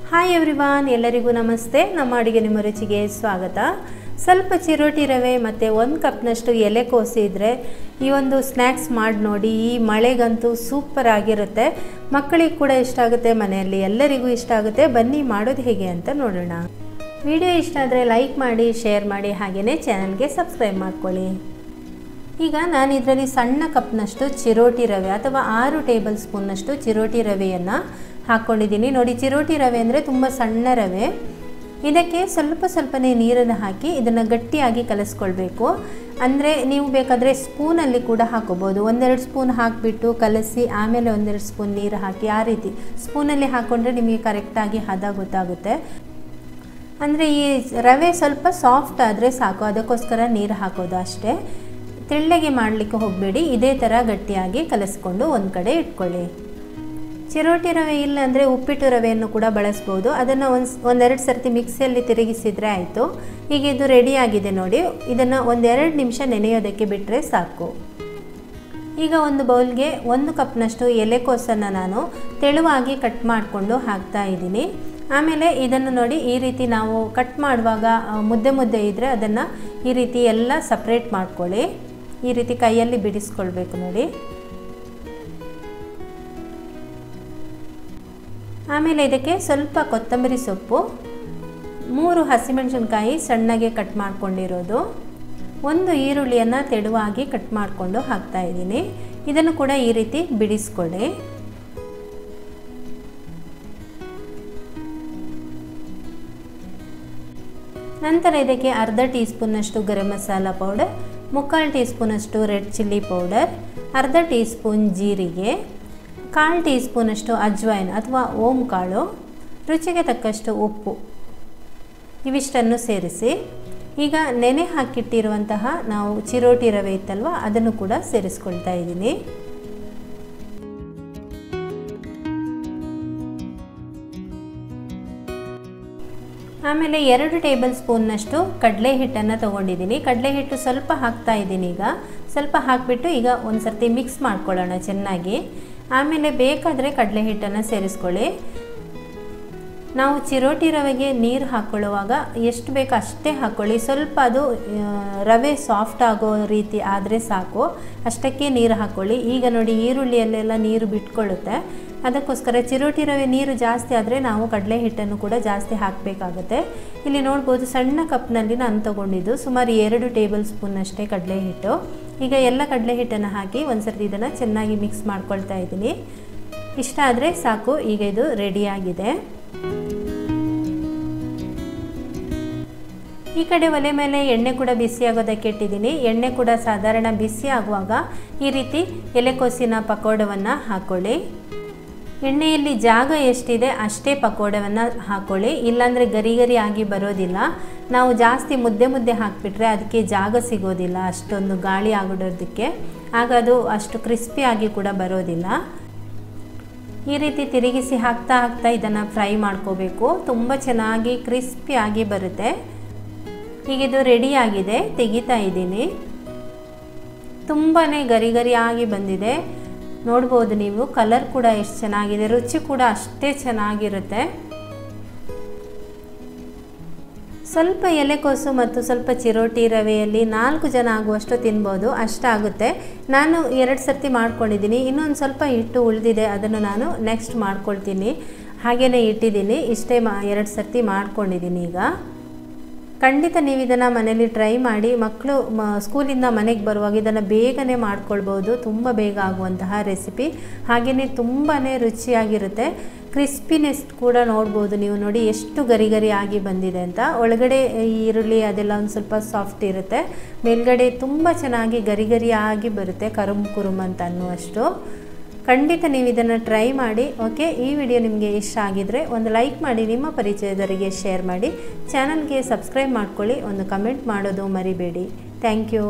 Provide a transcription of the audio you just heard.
Hi everyone, ಎಲ್ಲರಿಗೂ ನಮಸ್ತೆ. ನಮ್ಮ ಅಡುಗೆ ನಿಮ್ಮ ರುಚಿಗೆ ಸ್ವಾಗತ. ಸ್ವಲ್ಪ ಚಿರೋಟಿ ರವೆ ಮತ್ತು 1 ಕಪ್ನಷ್ಟು ಎಲೆಕೋಸು ಇದ್ದರೆ ಈ ಒಂದು ಸ್ನ್ಯಾಕ್ಸ್ ಮಾಡಿ ನೋಡಿ. ಈ ಮಳೆಗಂತೂ ಸೂಪರ್ ಆಗಿರುತ್ತೆ. ಮಕ್ಕಳಿಗೆ ಕೂಡ ಇಷ್ಟ ಆಗುತ್ತೆ, ಮನೆಯಲ್ಲಿ ಎಲ್ಲರಿಗೂ ಇಷ್ಟ ಆಗುತ್ತೆ. ಬನ್ನಿ ಮಾಡೋದು ಹೇಗೆ ಅಂತ ನೋಡೋಣ. ವಿಡಿಯೋ ಇಷ್ಟ ಆದರೆ ಲೈಕ್ ಮಾಡಿ, ಶೇರ್ ಮಾಡಿ, ಹಾಗೆಯೇ ಚಾನಲ್ಗೆ ಸಬ್ಸ್ಕ್ರೈಬ್ ಮಾಡ್ಕೊಳ್ಳಿ. ಈಗ ನಾನು ಇದರಲ್ಲಿ ಸಣ್ಣ ಕಪ್ನಷ್ಟು ಚಿರೋಟಿ ರವೆ ಅಥವಾ 6 ಟೇಬಲ್ ಸ್ಪೂನ್ನಷ್ಟು ಚಿರೋಟಿ ರವೆಯನ್ನು ಹಾಕ್ಕೊಂಡಿದ್ದೀನಿ. ನೋಡಿ, ಚಿರೋಟಿ ರವೆ ಅಂದರೆ ತುಂಬ ಸಣ್ಣ ರವೆ. ಇದಕ್ಕೆ ಸ್ವಲ್ಪನೇ ನೀರನ್ನು ಹಾಕಿ ಇದನ್ನು ಗಟ್ಟಿಯಾಗಿ ಕಲಿಸ್ಕೊಳ್ಬೇಕು. ಅಂದರೆ ನೀವು ಬೇಕಾದರೆ ಸ್ಪೂನಲ್ಲಿ ಕೂಡ ಹಾಕೋಬೋದು. 1-2 ಸ್ಪೂನ್ ಹಾಕಿಬಿಟ್ಟು ಕಲಸಿ ಆಮೇಲೆ 1-2 ಸ್ಪೂನ್ ನೀರು ಹಾಕಿ, ಆ ರೀತಿ ಸ್ಪೂನಲ್ಲಿ ಹಾಕ್ಕೊಂಡ್ರೆ ನಿಮಗೆ ಕರೆಕ್ಟಾಗಿ ಹದ ಗೊತ್ತಾಗುತ್ತೆ. ಅಂದರೆ ಈ ರವೆ ಸ್ವಲ್ಪ ಸಾಫ್ಟ್ ಆದರೆ ಸಾಕು, ಅದಕ್ಕೋಸ್ಕರ ನೀರು ಹಾಕೋದು ಅಷ್ಟೇ. ತೆಳ್ಳಗೆ ಮಾಡಲಿಕ್ಕೆ ಹೋಗಬೇಡಿ. ಇದೇ ಥರ ಗಟ್ಟಿಯಾಗಿ ಕಲಿಸ್ಕೊಂಡು ಒಂದು ಕಡೆ ಇಟ್ಕೊಳ್ಳಿ. ಚಿರೋಟಿ ರವೆ ಇಲ್ಲ ಅಂದರೆ ಉಪ್ಪಿಟ್ಟು ರವೆಯನ್ನು ಕೂಡ ಬಳಸ್ಬೋದು. ಅದನ್ನು ಒಂದೆರಡು ಸರ್ತಿ ಮಿಕ್ಸಿಯಲ್ಲಿ ತಿರುಗಿಸಿದರೆ ಆಯಿತು. ಈಗ ಇದು ರೆಡಿಯಾಗಿದೆ ನೋಡಿ. ಇದನ್ನು 1-2 ನಿಮಿಷ ನೆನೆಯೋದಕ್ಕೆ ಬಿಟ್ಟರೆ ಸಾಕು. ಈಗ ಒಂದು ಬೌಲ್ಗೆ 1 ಕಪ್ನಷ್ಟು ಎಲೆಕೋಸನ್ನು ನಾನು ತೆಳುವಾಗಿ ಕಟ್ ಮಾಡಿಕೊಂಡು ಹಾಕ್ತಾ ಇದ್ದೀನಿ. ಆಮೇಲೆ ಇದನ್ನು ನೋಡಿ, ಈ ರೀತಿ ನಾವು ಕಟ್ ಮಾಡುವಾಗ ಮುದ್ದೆ ಇದ್ದರೆ ಅದನ್ನು ಈ ರೀತಿ ಎಲ್ಲ ಸಪ್ರೇಟ್ ಮಾಡ್ಕೊಳ್ಳಿ. ಈ ರೀತಿ ಕೈಯಲ್ಲಿ ಬಿಡಿಸ್ಕೊಳ್ಬೇಕು ನೋಡಿ. ಆಮೇಲೆ ಇದಕ್ಕೆ ಸ್ವಲ್ಪ ಕೊತ್ತಂಬರಿ ಸೊಪ್ಪು, 3 ಹಸಿಮೆಣಸಿನ್ಕಾಯಿ ಸಣ್ಣಗೆ ಕಟ್ ಮಾಡ್ಕೊಂಡಿರೋದು, 1 ಈರುಳ್ಳಿಯನ್ನು ತೆಳುವಾಗಿ ಕಟ್ ಮಾಡಿಕೊಂಡು ಹಾಕ್ತಾ ಇದ್ದೀನಿ. ಇದನ್ನು ಕೂಡ ಈ ರೀತಿ ಬಿಡಿಸ್ಕೊಳ್ಳಿ. ನಂತರ ಇದಕ್ಕೆ ಅರ್ಧ tea ಸ್ಪೂನ್ನಷ್ಟು garam masala powder, 3/4 tea ಸ್ಪೂನಷ್ಟು ರೆಡ್ ಚಿಲ್ಲಿ ಪೌಡರ್, ಅರ್ಧ ಟೀ ಸ್ಪೂನ್ ಜೀರಿಗೆ, 1/4 ಟೀ ಸ್ಪೂನಷ್ಟು ಅಜ್ವೈನ್ ಅಥವಾ ಓಂ ಕಾಳು, ರುಚಿಗೆ ತಕ್ಕಷ್ಟು ಉಪ್ಪು, ಇವಿಷ್ಟನ್ನು ಸೇರಿಸಿ ಈಗ ನೆನೆ ಹಾಕಿಟ್ಟಿರುವಂತಹ ನಾವು ಚಿರೋಟಿ ರವೆ ಇತ್ತಲ್ವ, ಅದನ್ನು ಕೂಡ ಸೇರಿಸ್ಕೊಳ್ತಾ ಇದ್ದೀನಿ. ಆಮೇಲೆ 2 ಟೇಬಲ್ ಸ್ಪೂನ್ನಷ್ಟು ಕಡಲೆ ಹಿಟ್ಟನ್ನು ತೊಗೊಂಡಿದ್ದೀನಿ. ಕಡಲೆ ಹಿಟ್ಟು ಸ್ವಲ್ಪ ಹಾಕ್ತಾ ಇದ್ದೀನಿ. ಈಗ ಸ್ವಲ್ಪ ಹಾಕಿಬಿಟ್ಟು ಈಗ ಒಂದು ಸರ್ತಿ ಮಿಕ್ಸ್ ಮಾಡ್ಕೊಳ್ಳೋಣ ಚೆನ್ನಾಗಿ. ಆಮೇಲೆ ಬೇಕಾದರೆ ಕಡಲೆ ಹಿಟ್ಟನ್ನು ಸೇರಿಸ್ಕೊಳ್ಳಿ. ನಾವು ಚಿರೋಟಿ ರವೆಗೆ ನೀರು ಹಾಕ್ಕೊಳ್ಳುವಾಗ ಎಷ್ಟು ಬೇಕು ಅಷ್ಟೇ ಹಾಕ್ಕೊಳ್ಳಿ. ಸ್ವಲ್ಪ ಅದು ರವೆ ಸಾಫ್ಟ್ ಆಗೋ ರೀತಿ ಆದರೆ ಸಾಕು, ಅಷ್ಟಕ್ಕೆ ನೀರು ಹಾಕ್ಕೊಳ್ಳಿ. ಈಗ ನೋಡಿ, ಈರುಳ್ಳಿಯಲ್ಲೆಲ್ಲ ನೀರು ಬಿಟ್ಕೊಳ್ಳುತ್ತೆ. ಅದಕ್ಕೋಸ್ಕರ ಚಿರೋಟಿ ರವೆ ನೀರು ಜಾಸ್ತಿ ಆದರೆ ನಾವು ಕಡಲೆ ಹಿಟ್ಟನ್ನು ಕೂಡ ಜಾಸ್ತಿ ಹಾಕಬೇಕಾಗುತ್ತೆ. ಇಲ್ಲಿ ನೋಡ್ಬೋದು, ಸಣ್ಣ ಕಪ್ನಲ್ಲಿ ನಾನು ತೊಗೊಂಡಿದ್ದು ಸುಮಾರು 2 ಟೇಬಲ್ ಸ್ಪೂನ್ನಷ್ಟೇ ಕಡಲೆ ಹಿಟ್ಟು. ಈಗ ಎಲ್ಲ ಕಡಲೆ ಹಿಟ್ಟನ್ನು ಹಾಕಿ ಒಂದು ಸರ್ತಿ ಇದನ್ನು ಚೆನ್ನಾಗಿ ಮಿಕ್ಸ್ ಮಾಡ್ಕೊಳ್ತಾ ಇದ್ದೀನಿ. ಇಷ್ಟ ಆದರೆ ಸಾಕು. ಈಗ ಇದು ರೆಡಿಯಾಗಿದೆ. ಈ ಕಡೆ ಒಲೆ ಮೇಲೆ ಎಣ್ಣೆ ಕೂಡ ಬಿಸಿ ಆಗೋದಕ್ಕೆ ಇಟ್ಟಿದ್ದೀನಿ. ಎಣ್ಣೆ ಕೂಡ ಸಾಧಾರಣ ಬಿಸಿ ಆಗುವಾಗ ಈ ರೀತಿ ಎಲೆಕೋಸಿನ ಪಕೋಡವನ್ನು ಹಾಕ್ಕೊಳ್ಳಿ. ಎಣ್ಣೆಯಲ್ಲಿ ಜಾಗ ಎಷ್ಟಿದೆ ಅಷ್ಟೇ ಪಕೋಡವನ್ನು ಹಾಕ್ಕೊಳ್ಳಿ, ಇಲ್ಲಾಂದರೆ ಗರಿ ಆಗಿ ಬರೋದಿಲ್ಲ. ನಾವು ಜಾಸ್ತಿ ಮುದ್ದೆ ಹಾಕಿಬಿಟ್ರೆ ಅದಕ್ಕೆ ಜಾಗ ಸಿಗೋದಿಲ್ಲ, ಅಷ್ಟೊಂದು ಗಾಳಿ ಆಗೋದಕ್ಕೆ. ಆಗ ಅದು ಅಷ್ಟು ಕ್ರಿಸ್ಪಿಯಾಗಿ ಕೂಡ ಬರೋದಿಲ್ಲ. ಈ ರೀತಿ ತಿರುಗಿಸಿ ಹಾಕ್ತಾ ಇದನ್ನು ಫ್ರೈ ಮಾಡ್ಕೋಬೇಕು. ತುಂಬ ಚೆನ್ನಾಗಿ ಕ್ರಿಸ್ಪಿಯಾಗಿ ಬರುತ್ತೆ. ಈಗ ಇದು ರೆಡಿಯಾಗಿದೆ, ತೆಗಿತಾ ಇದ್ದೀನಿ. ತುಂಬಾ ಗರಿ ಬಂದಿದೆ. ನೋಡ್ಬೋದು ನೀವು, ಕಲರ್ ಕೂಡ ಎಷ್ಟು ಚೆನ್ನಾಗಿದೆ, ರುಚಿ ಕೂಡ ಅಷ್ಟೇ ಚೆನ್ನಾಗಿರುತ್ತೆ. ಸ್ವಲ್ಪ ಎಲೆಕೋಸು ಮತ್ತು ಸ್ವಲ್ಪ ಚಿರೋಟಿ ರವೆಯಲ್ಲಿ 4 ಜನ ಆಗುವಷ್ಟು ತಿನ್ಬೋದು, ಅಷ್ಟಾಗುತ್ತೆ. ನಾನು 2 ಸರ್ತಿ ಮಾಡ್ಕೊಂಡಿದ್ದೀನಿ. ಇನ್ನೊಂದು ಸ್ವಲ್ಪ ಹಿಟ್ಟು ಉಳಿದಿದೆ, ಅದನ್ನು ನಾನು ನೆಕ್ಸ್ಟ್ ಮಾಡ್ಕೊಳ್ತೀನಿ. ಹಾಗೆಯೇ ಇಟ್ಟಿದ್ದೀನಿ. ಇಷ್ಟೇ 2 ಸರ್ತಿ ಮಾಡ್ಕೊಂಡಿದ್ದೀನಿ. ಈಗ ಖಂಡಿತ ನೀವು ಇದನ್ನು ಮನೇಲಿ ಟ್ರೈ ಮಾಡಿ. ಮಕ್ಕಳು ಸ್ಕೂಲಿಂದ ಮನೆಗೆ ಬರುವಾಗ ಇದನ್ನು ಬೇಗನೆ ಮಾಡ್ಕೊಳ್ಬೋದು. ತುಂಬ ಬೇಗ ಆಗುವಂತಹ ರೆಸಿಪಿ, ಹಾಗೆಯೇ ತುಂಬಾ ರುಚಿಯಾಗಿರುತ್ತೆ. ಕ್ರಿಸ್ಪಿನೆಸ್ ಕೂಡ ನೋಡ್ಬೋದು ನೀವು. ನೋಡಿ ಎಷ್ಟು ಗರಿ ಆಗಿ ಬಂದಿದೆ ಅಂತ. ಒಳಗಡೆ ಈರುಳ್ಳಿ ಅದೆಲ್ಲ ಒಂದು ಸ್ವಲ್ಪ ಸಾಫ್ಟ್ ಇರುತ್ತೆ, ಮೇಲ್ಗಡೆ ತುಂಬ ಚೆನ್ನಾಗಿ ಗರಿ ಆಗಿ ಬರುತ್ತೆ, ಕುರುಮ್ ಅಂತ ಅನ್ನುವಷ್ಟು. ಖಂಡಿತ ನೀವು ಇದನ್ನು ಟ್ರೈ ಮಾಡಿ. ಓಕೆ, ಈ ವಿಡಿಯೋ ನಿಮಗೆ ಇಷ್ಟ ಆಗಿದರೆ ಒಂದು ಲೈಕ್ ಮಾಡಿ, ನಿಮ್ಮ ಪರಿಚಯದವರಿಗೆ ಶೇರ್ ಮಾಡಿ, ಚಾನಲ್ಗೆ ಸಬ್ಸ್ಕ್ರೈಬ್ ಮಾಡ್ಕೊಳ್ಳಿ, ಒಂದು ಕಮೆಂಟ್ ಮಾಡೋದು ಮರಿಬೇಡಿ. Thank you.